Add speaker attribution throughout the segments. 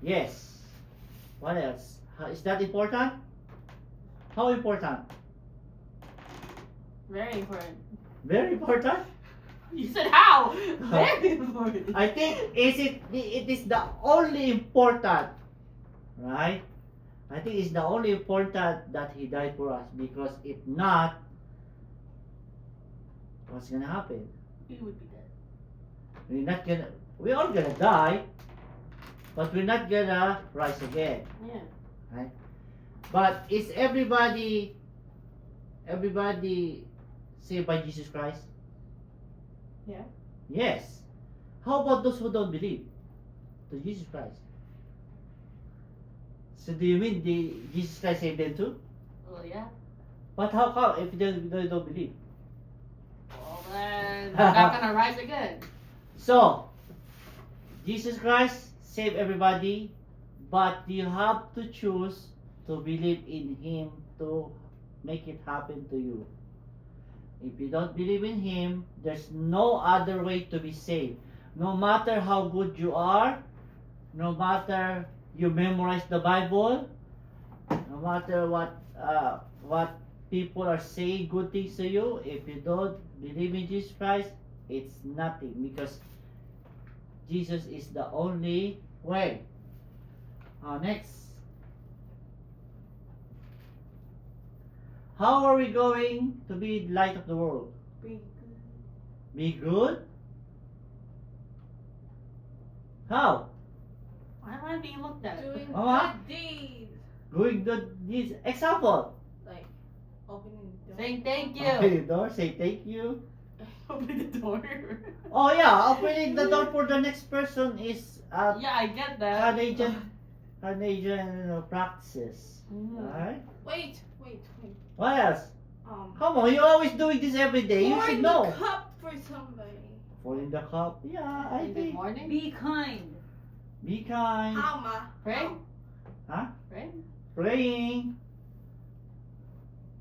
Speaker 1: Yes. What else? Is that important? How important?
Speaker 2: Very important.
Speaker 1: Very important?
Speaker 2: You said how? Very important.
Speaker 1: I think it is the only important, right? I think it's the only important that he died for us, because if not, what's gonna happen?
Speaker 2: We would be dead.
Speaker 1: We're all gonna die, but we're not gonna rise again,
Speaker 2: Yeah.
Speaker 1: right? But is everybody saved by Jesus Christ?
Speaker 2: Yeah.
Speaker 1: Yes. How about those who don't believe to Jesus Christ? So do you mean Jesus Christ saved them too?
Speaker 2: Well, yeah.
Speaker 1: But how come if they don't believe?
Speaker 2: Well, then they're not gonna rise again.
Speaker 1: So, Jesus Christ saved everybody, but you have to choose to believe in Him to make it happen to you. If you don't believe in Him, there's no other way to be saved. No matter how good you are, no matter you memorize the Bible, no matter what people are saying good things to you, if you don't believe in Jesus Christ, it's nothing, because Jesus is the only way. Next. How are we going to be the light of the world?
Speaker 2: Be
Speaker 1: Be good? How?
Speaker 2: Why am I being looked at?
Speaker 3: Doing
Speaker 1: Huh?
Speaker 3: good deeds.
Speaker 1: Going good deeds. Example.
Speaker 3: Like opening the door.
Speaker 2: Saying thank
Speaker 1: Open
Speaker 2: you.
Speaker 1: the door, say thank you.
Speaker 2: Open the door.
Speaker 1: Oh yeah, opening the door for the next person is
Speaker 2: Yeah, I get that.
Speaker 1: Canadian practices.
Speaker 2: Mhm.
Speaker 1: Alright?
Speaker 3: Wait.
Speaker 1: What else?
Speaker 3: Um.
Speaker 1: Come on, you're always doing this every day. You
Speaker 3: Pour
Speaker 1: should
Speaker 3: the
Speaker 1: know.
Speaker 3: cup for somebody.
Speaker 1: Pouring the cup. Yeah, I
Speaker 2: Say good
Speaker 1: think.
Speaker 2: morning.
Speaker 4: Be kind.
Speaker 1: Be kind.
Speaker 3: How, ma?
Speaker 2: Pray.
Speaker 1: Huh?
Speaker 2: Pray.
Speaker 1: Praying.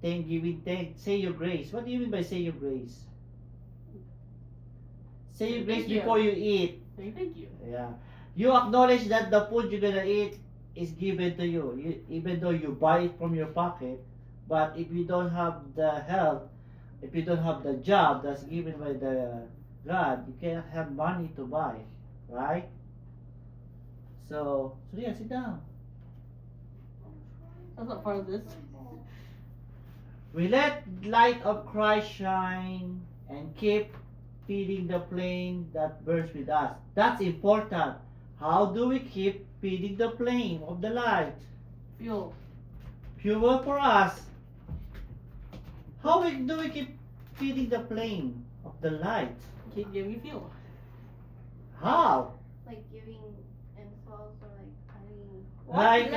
Speaker 1: Say your grace. What do you mean by say your grace? Say your grace
Speaker 2: Thank you.
Speaker 1: before you eat.
Speaker 2: Say thank you.
Speaker 1: Yeah. You acknowledge that the food you're gonna eat is given to you, even though you buy it from your pocket. But if you don't have the health, if you don't have the job that's given by the God, you can't have money to buy, right? So yeah, sit down.
Speaker 2: That's not part of this.
Speaker 1: We let light of Christ shine and keep feeding the flame that burns with us. That's important. How do we keep feeding the flame of the light?
Speaker 2: Fuel.
Speaker 1: Fuel for us. How do we keep feeding the flame of the light?
Speaker 2: Keep giving fuel.
Speaker 1: How?
Speaker 3: Like giving insults or like cutting.
Speaker 1: Like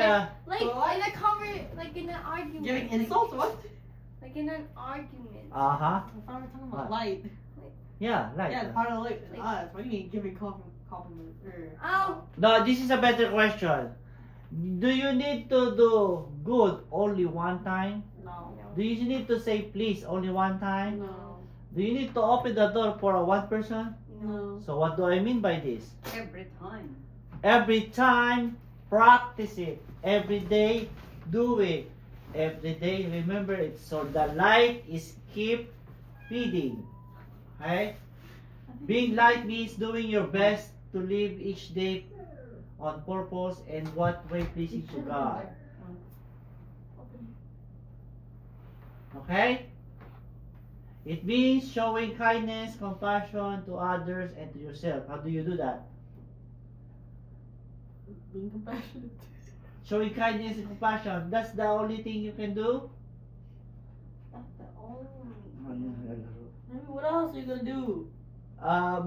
Speaker 3: Like in an argument.
Speaker 2: Giving insults? What?
Speaker 3: Like in an argument.
Speaker 1: uh-huh.
Speaker 2: I thought we were talking about
Speaker 1: What?
Speaker 2: light.
Speaker 1: Yeah, light.
Speaker 2: Yeah, it's part of light.
Speaker 3: Like-
Speaker 2: Us. What do you mean giving compliments?
Speaker 3: Oh.
Speaker 1: No, this is a better question. Do you need to do good only one time?
Speaker 2: No.
Speaker 1: Do you need to say please only one time?
Speaker 2: No.
Speaker 1: Do you need to open the door for one person?
Speaker 2: No.
Speaker 1: So what do I mean by this?
Speaker 4: Every time.
Speaker 1: Every time, practice it. Every day, do it. Every day, remember it. So the light is keep feeding. Okay? Being light means doing your best to live each day on purpose and what way pleasing to God. Okay? It means showing kindness, compassion to others and to yourself. How do you do that?
Speaker 2: Being compassionate.
Speaker 1: Showing kindness and compassion. That's the only thing you can do?
Speaker 3: That's the only.
Speaker 2: Maybe what else are you gonna do?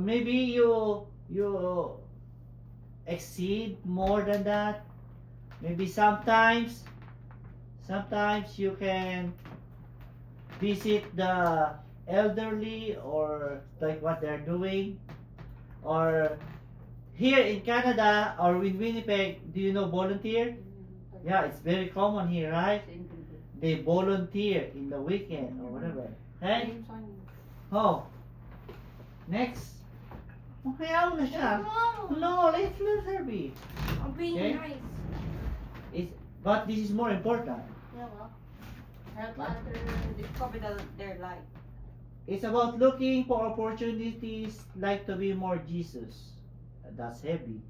Speaker 1: Maybe you exceed more than that. Maybe sometimes you can visit the elderly or like what they're doing. Or here in Canada or in Winnipeg, do you know volunteer? Yeah, it's very common here, right? They volunteer in the weekend or whatever. Okay? Oh, next. Kaya mo na siya. No, let her be.
Speaker 3: I'm being
Speaker 1: Okay.
Speaker 3: nice.
Speaker 1: But this is more important.
Speaker 3: Yeah, well.
Speaker 2: Help others discover their life.
Speaker 1: It's about looking for opportunities like to be more Jesus. That's heavy.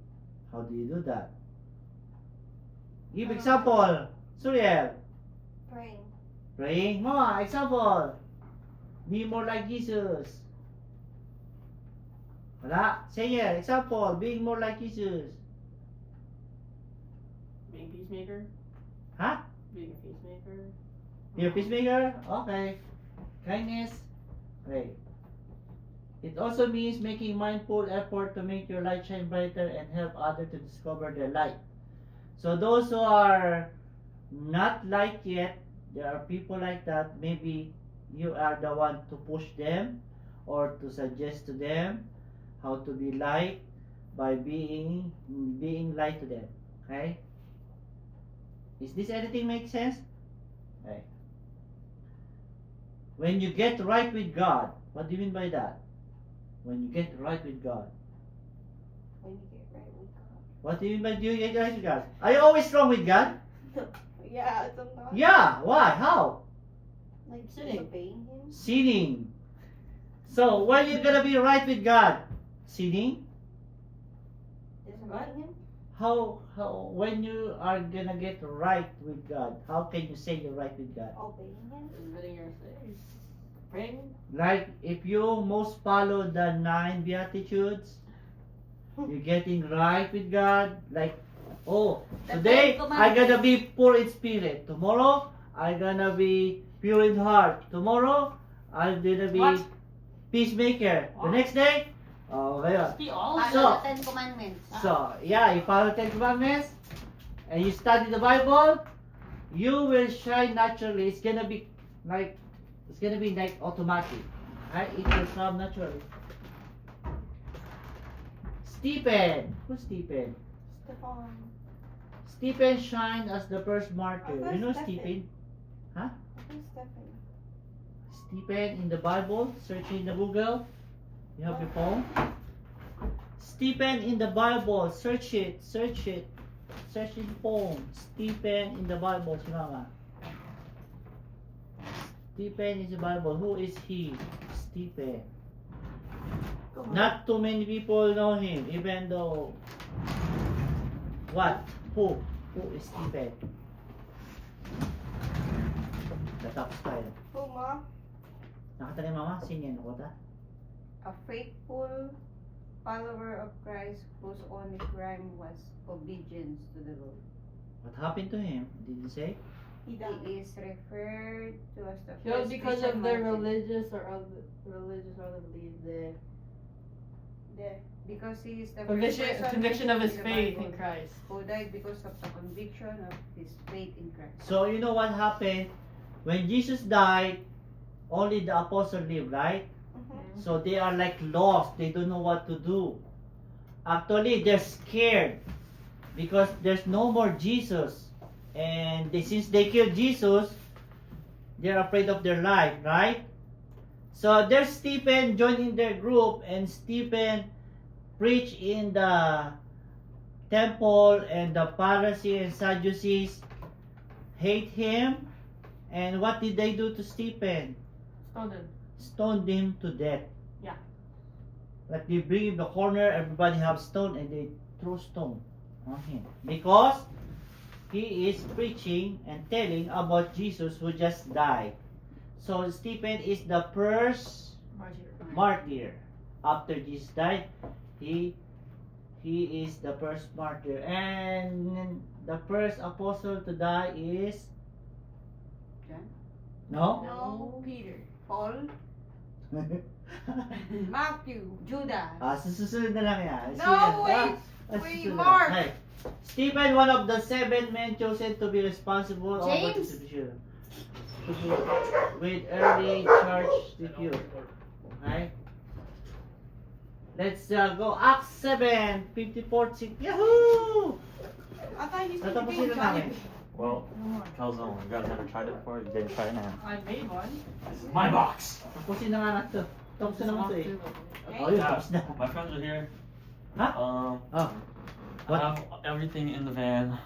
Speaker 1: How do you do that? Give example. Suriel.
Speaker 3: Praying.
Speaker 1: Praying. Mama, example. Be more like Jesus. Wala. Singer, example. Being more like Jesus.
Speaker 2: Being peacemaker.
Speaker 1: Huh?
Speaker 2: Being a peacemaker.
Speaker 1: Be a peacemaker? Okay. Kindness? Okay. It also means making mindful effort to make your light shine brighter and help others to discover their light. So those who are not light yet, there are people like that. Maybe you are the one to push them or to suggest to them how to be light by being light to them. Okay? Is this anything make sense? Okay. When you get right with God, what do you mean by that? When you get right with God.
Speaker 3: When you get right with God.
Speaker 1: What do you mean by you get right with God? Are you always wrong with God?
Speaker 3: Yeah, sometimes.
Speaker 1: Yeah. Why? How?
Speaker 3: Like
Speaker 2: Sinning.
Speaker 3: disobeying him.
Speaker 1: Sinning. So when you gonna be right with God? Sinning?
Speaker 3: Disobeying him.
Speaker 1: How when you are gonna get right with God? How can you say you're right with God?
Speaker 3: Obeying him.
Speaker 2: Admitting your sins. Praying.
Speaker 1: Like if you most follow the 9 Beatitudes, you're getting right with God. Like, oh,
Speaker 3: The
Speaker 1: today
Speaker 3: 10
Speaker 1: I gonna be poor in spirit. Tomorrow I gonna be pure in heart. Tomorrow I'm gonna be
Speaker 2: What?
Speaker 1: peacemaker. The
Speaker 2: What?
Speaker 1: next day, oh, ngayon.
Speaker 2: See all of
Speaker 1: So-
Speaker 3: Follow the 10 Commandments.
Speaker 1: So, yeah, you follow 10 commandments and you study the Bible, you will shine naturally. It's gonna be like automatic. Right? It will come naturally. Stephen. Who's Stephen?
Speaker 3: Stefan.
Speaker 1: Stephen shined as the first martyr.
Speaker 3: Oh,
Speaker 1: You know
Speaker 3: that's
Speaker 1: Stephen?
Speaker 3: Who's Stefan?
Speaker 1: Stephen in the Bible, search in the Google. You have your phone. Stephen in the Bible, search it. Search in phone. Stephen in the Bible, si Mama. Stephen is the Bible. Who is he? Stephen. Not too many people know him, even though. What? Who? Who is Stephen? Natapos tayo.
Speaker 3: Who, Ma?
Speaker 1: Nakita ni Mama? Sino yan? Nakota?
Speaker 4: A faithful follower of Christ whose only crime was obedience to the Lord.
Speaker 1: What happened to him? Did you say?
Speaker 3: He
Speaker 4: He
Speaker 3: died.
Speaker 4: is referred to as the
Speaker 2: Just
Speaker 4: first
Speaker 2: because
Speaker 4: Christian
Speaker 2: of their
Speaker 4: martyr.
Speaker 2: religious or other belief, the
Speaker 4: Because he is the
Speaker 2: conviction,
Speaker 4: first person
Speaker 2: conviction of his
Speaker 4: in the
Speaker 2: faith
Speaker 4: Bible
Speaker 2: in Christ.
Speaker 4: who died because of the conviction of his faith in Christ.
Speaker 1: So you know what happened? When Jesus died, only the apostles lived, right?
Speaker 3: Mhm.
Speaker 1: So they are like lost. They don't know what to do. Actually, they're scared because there's no more Jesus. And since they killed Jesus, they're afraid of their life, right? So there's Stephen joining their group, and Stephen preached in the temple, and the Pharisees and Sadducees hate him. And what did they do to Stephen?
Speaker 2: Stolen.
Speaker 1: Stoned him to death.
Speaker 2: Yeah.
Speaker 1: Like they bring him the corner, everybody have stone, and they throw stone on him because he is preaching and telling about Jesus who just died. So Stephen is the first martyr. After Jesus died, he is the first martyr, and the first apostle to die is
Speaker 4: John?
Speaker 1: no.
Speaker 3: No.
Speaker 4: Peter, Paul, Matthew, Judas.
Speaker 1: Susunod na lang yan.
Speaker 4: No, wait.
Speaker 1: Susunod na lang.
Speaker 4: Mark.
Speaker 1: Hey. Stephen, one of the 7 men chosen to be responsible over
Speaker 3: James.
Speaker 1: distribution with early church repute. Okay? Let's go. Acts 7, 54, 6. Yahoo!
Speaker 3: I thought you said
Speaker 1: Natapusin
Speaker 3: you
Speaker 1: na namin.
Speaker 5: Well, calzone. You guys never tried it before? You didn't try it now.
Speaker 2: I made one.
Speaker 5: This is my box.
Speaker 1: Tapusin na nga natin. Tapos na naman to eh.
Speaker 4: Okay?
Speaker 1: Oh, yun, tapos na.
Speaker 5: My friends are here.
Speaker 1: Huh?
Speaker 5: Um,
Speaker 1: Oh.
Speaker 5: I
Speaker 1: What?
Speaker 5: have everything in the van.